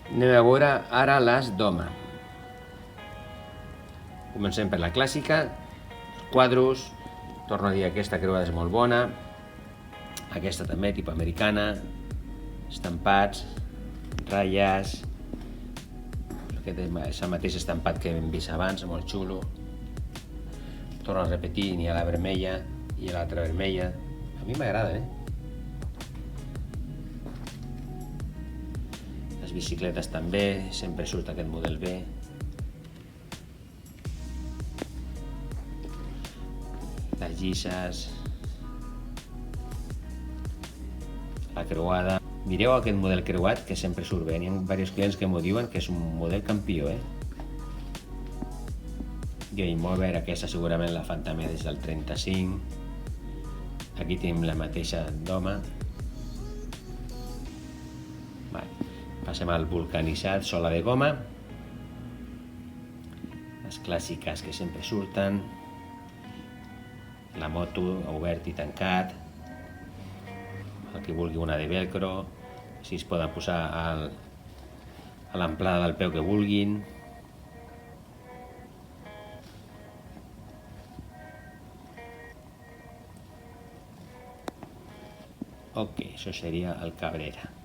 Anem a veure ara les d'home. Comencem per la clàssica, quadros. Torno a dir, aquesta creuada és molt bona. Aquesta també, tipus americana. Estampats, ratlles. Aquest és el mateix estampat que hem vist abans, molt xulo. Torno a repetir, n'hi ha la vermella i l'altra vermella. A mi m'agrada, Les bicicletes també, sempre surt aquest model B. Les llisses. La creuada. Mireu aquest model creuat que sempre surt bé. Hi ha diversos clients que m'ho diuen que és un model campió, Game Over, aquesta segurament la fan també des del 35. Aquí tenim la mateixa d'home. Passem al vulcanitzat, sola de goma. Les clàssiques que sempre surten. La moto, obert i tancat. El que vulgui una de velcro. Així es poden posar a l'amplada del peu que vulguin. Ok, això seria el Cabrera.